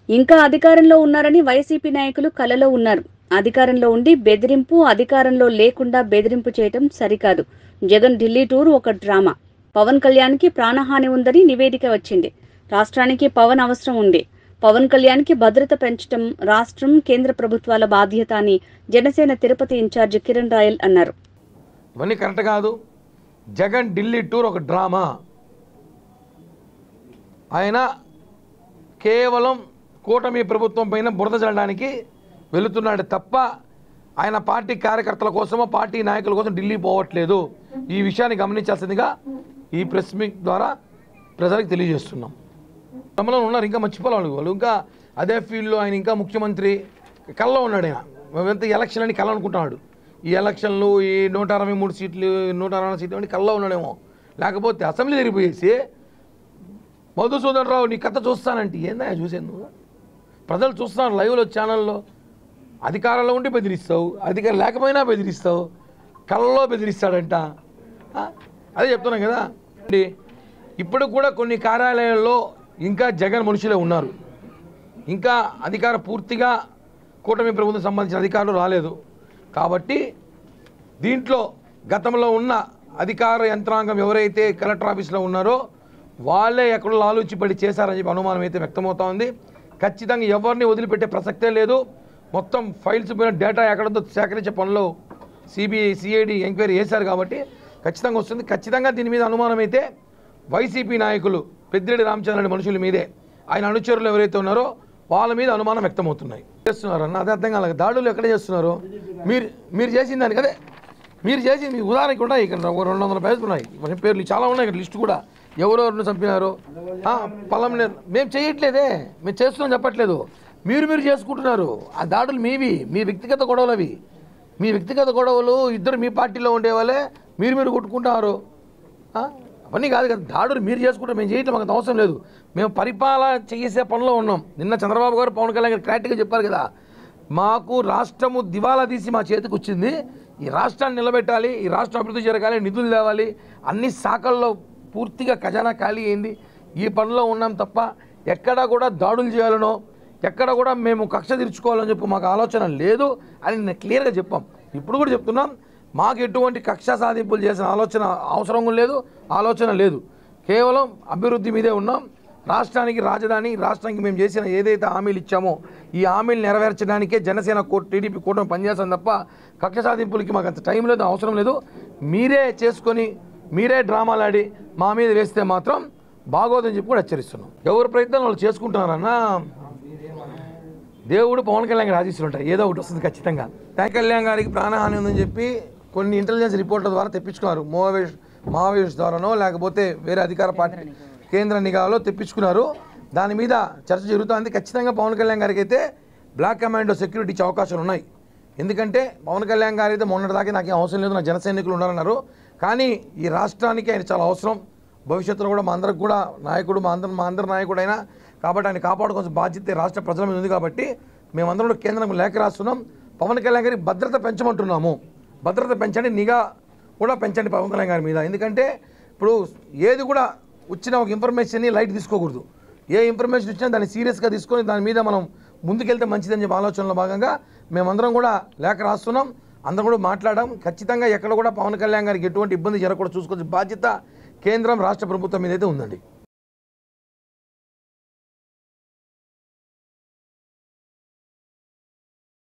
ఇంకా అధికారంలో ఉన్నారని వైసీపీ నాయకులు కలలో ఉన్నారు. అధికారంలో ఉండి బెదిరింపు, అధికారంలో లేకుండా బెదిరింపు చేయటం సరికాదు. జగన్ ఢిల్లీ టూర్ ఒక డ్రామా. పవన్ కళ్యాణ్కి ప్రాణహాని ఉందని నివేదిక వచ్చింది. రాష్ట్రానికి పవన్ అవసరం ఉంది. పవన్ కళ్యాణ్కి భద్రత పెంచడం రాష్ట్రం, కేంద్ర ప్రభుత్వాల బాధ్యత అని జనసేన తిరుపతి ఇన్ఛార్జి కిరణ్ రాయల్ అన్నారు. ఇవన్నీ కరెక్ట్ కాదు. జగన్ ఢిల్లీ టూర్ ఒక డ్రామా. ఆయన కేవలం కూటమి ప్రభుత్వం పైన బురద చల్లడానికి వెళుతున్నాడు తప్ప ఆయన పార్టీ కార్యకర్తల కోసమో పార్టీ నాయకుల కోసం ఢిల్లీ పోవట్లేదు. ఈ విషయాన్ని గమనించాల్సిందిగా ఈ ప్రెస్ మీట్ ద్వారా ప్రజలకు తెలియజేస్తున్నాం. తమలో ఉన్నారు, ఇంకా మర్చిపోవాలి వాళ్ళు. ఇంకా అదే ఫీల్డ్లో ఆయన ఇంకా ముఖ్యమంత్రి కళ్ళలో ఉన్నాడు. ఆయన ఎలక్షన్ అని కళ్ళ అనుకుంటున్నాడు. ఈ ఎలక్షన్లు, ఈ 163 సీట్లు, 160 సీట్లు అని కళ్ళలో ఉన్నాడేమో. లేకపోతే అసెంబ్లీ తిరిగిపోయేసి మధుసూదన్ రావు నీ కథ చూస్తానంటే ఏందా చూసేది నువ్వు? ప్రజలు చూస్తున్నారు లైవ్లో, ఛానల్లో. అధికారంలో ఉండి బెదిరిస్తావు, అధికారం లేకపోయినా బెదిరిస్తావు, కళ్ళలో బెదిరిస్తాడంట. అదే చెప్తున్నాం కదా. ఇప్పుడు కూడా కొన్ని కార్యాలయాల్లో ఇంకా జగన్ మనుషులే ఉన్నారు. ఇంకా అధికారం పూర్తిగా కూటమి ప్రభుత్వం సంబంధించిన అధికారులు రాలేదు. కాబట్టి దీంట్లో గతంలో ఉన్న అధికార యంత్రాంగం ఎవరైతే కలెక్టర్ ఆఫీస్లో ఉన్నారో వాళ్ళే ఎక్కడో లాలూచిపడి చేశారని చెప్పి అనుమానం అయితే వ్యక్తమవుతా ఉంది. ఖచ్చితంగా ఎవరిని వదిలిపెట్టే ప్రసక్తే లేదు. మొత్తం ఫైల్స్ పైన డేటా ఎక్కడంతో సేకరించే పనిలో సిబిఐ, సిఐడి ఎంక్వైరీ చేశారు కాబట్టి ఖచ్చితంగా వస్తుంది. ఖచ్చితంగా దీని మీద అనుమానం అయితే వైసీపీ నాయకులు పెద్దిరెడ్డి రామచంద్రరెడ్డి మనుషుల మీదే, ఆయన అనుచరులు ఎవరైతే ఉన్నారో వాళ్ళ మీద అనుమానం వ్యక్తమవుతున్నాయి. చేస్తున్నారు అన్న, అదే అర్థం కాలేదు. దాడులు ఎక్కడ చేస్తున్నారు? మీరు చేసిన దానికి అదే మీరు చేసి మీ ఉదాహరణకి కూడా ఇక్కడ 200 పేజీలు ఉన్నాయి. మన పేర్లు చాలా ఉన్నాయి ఇక్కడ, లిస్టు కూడా. ఎవరెవరిని చంపినారు పల్లం. మేము చేయట్లేదే, మేము చేస్తున్నాం చెప్పట్లేదు. మీరు చేసుకుంటున్నారు. ఆ దాడులు మీవి, మీ వ్యక్తిగత గొడవలు అవి. మీ వ్యక్తిగత గొడవలు ఇద్దరు మీ పార్టీలో ఉండేవాళ్ళే మీరు కొట్టుకుంటున్నారు. అవన్నీ కాదు కదా, దాడులు మీరు చేసుకుంటే మేము చేయటం మాకు అవసరం లేదు. మేము పరిపాలన చేసే పనిలో ఉన్నాం. నిన్న చంద్రబాబు గారు, పవన్ కళ్యాణ్ గారు క్లారిటీగా చెప్పారు కదా, మాకు రాష్ట్రము దివాలా తీసి మా చేతికి వచ్చింది. ఈ రాష్ట్రాన్ని నిలబెట్టాలి, ఈ రాష్ట్రం అభివృద్ధి జరగాలి, నిధులు తేవాలి, అన్ని శాఖల్లో పూర్తిగా ఖజానా ఖాళీ అయింది. ఈ పనిలో ఉన్నాం తప్ప ఎక్కడా కూడా దాడులు చేయాలనో, ఎక్కడ కూడా మేము కక్ష తీర్చుకోవాలని చెప్పి మాకు ఆలోచన లేదు అని నేను క్లియర్గా చెప్పాం. ఇప్పుడు కూడా చెప్తున్నాం, మాకు ఎటువంటి కక్ష సాధింపులు చేసిన అవసరం లేదు, ఆలోచన లేదు. కేవలం అభివృద్ధి మీదే ఉన్నాం. రాష్ట్రానికి రాజధాని, రాష్ట్రానికి మేము చేసిన ఏదైతే హామీలు ఇచ్చామో ఈ హామీలు నెరవేర్చడానికే జనసేన టీడీపీ కూటమి పనిచేస్తాం తప్ప కక్ష సాధింపులకి మాకు అంత టైం లేదు, అవసరం లేదు. మీరే చేసుకొని మీరే డ్రామాలాడి మా మీద వేస్తే మాత్రం బాగోదని చెప్పి కూడా హెచ్చరిస్తున్నాం. ఎవరి ప్రయత్నం వాళ్ళు చేసుకుంటున్నారన్నా, దేవుడు పవన్ కళ్యాణ్ గారి ఆశీస్సులు ఉంటాయి, ఏదో ఒకటి వస్తుంది ఖచ్చితంగా. పవన్ కళ్యాణ్ గారికి ప్రాణహాని ఉందని చెప్పి కొన్ని ఇంటెలిజెన్స్ రిపోర్ట్ల ద్వారా తెప్పించుకున్నారు. మావోయిస్ట్ ద్వారానో లేకపోతే వేరే అధికార పార్టీ కేంద్ర నిఘాలో తెప్పించుకున్నారు. దాని మీద చర్చ జరుగుతుంది. ఖచ్చితంగా పవన్ కళ్యాణ్ గారికి అయితే బ్లాక్ కమాండో సెక్యూరిటీ ఇచ్చే అవకాశాలు ఉన్నాయి. ఎందుకంటే పవన్ కళ్యాణ్ గారు అయితే మొన్నటిదాకా నాకేం అవసరం లేదు, నా జన సైనికులు ఉన్నారన్నారు. కానీ ఈ రాష్ట్రానికి ఆయన చాలా అవసరం. భవిష్యత్తులో కూడా మా అందరికి కూడా నాయకుడు, మా అందరి నాయకుడైనా కాబట్టి ఆయన కాపాడుకోవాల్సిన బాధ్యత రాష్ట్ర ప్రజల మీద ఉంది. కాబట్టి మేమందరం కూడా కేంద్రం లేఖ రాస్తున్నాం. పవన్ కళ్యాణ్ గారికి భద్రత పెంచమంటున్నాము. భద్రత పెంచండి, నిఘా కూడా పెంచండి పవన్ కళ్యాణ్ గారి మీద. ఎందుకంటే ఇప్పుడు ఏది కూడా వచ్చిన ఒక ఇన్ఫర్మేషన్ని లైట్ తీసుకోకూడదు. ఏ ఇన్ఫర్మేషన్ వచ్చినా దాన్ని సీరియస్గా తీసుకొని దాని మీద మనం ముందుకెళ్తే మంచిదని చెప్పి ఆలోచనలో భాగంగా మేమందరం కూడా లేఖ రాస్తున్నాం. అందరం కూడా మాట్లాడడం. ఖచ్చితంగా ఎక్కడ కూడా పవన్ కళ్యాణ్ గారికి ఎటువంటి ఇబ్బంది జరగకుండా చూసుకోవాల్సిన బాధ్యత కేంద్రం, రాష్ట్ర ప్రభుత్వం మీద అయితే ఉందండి.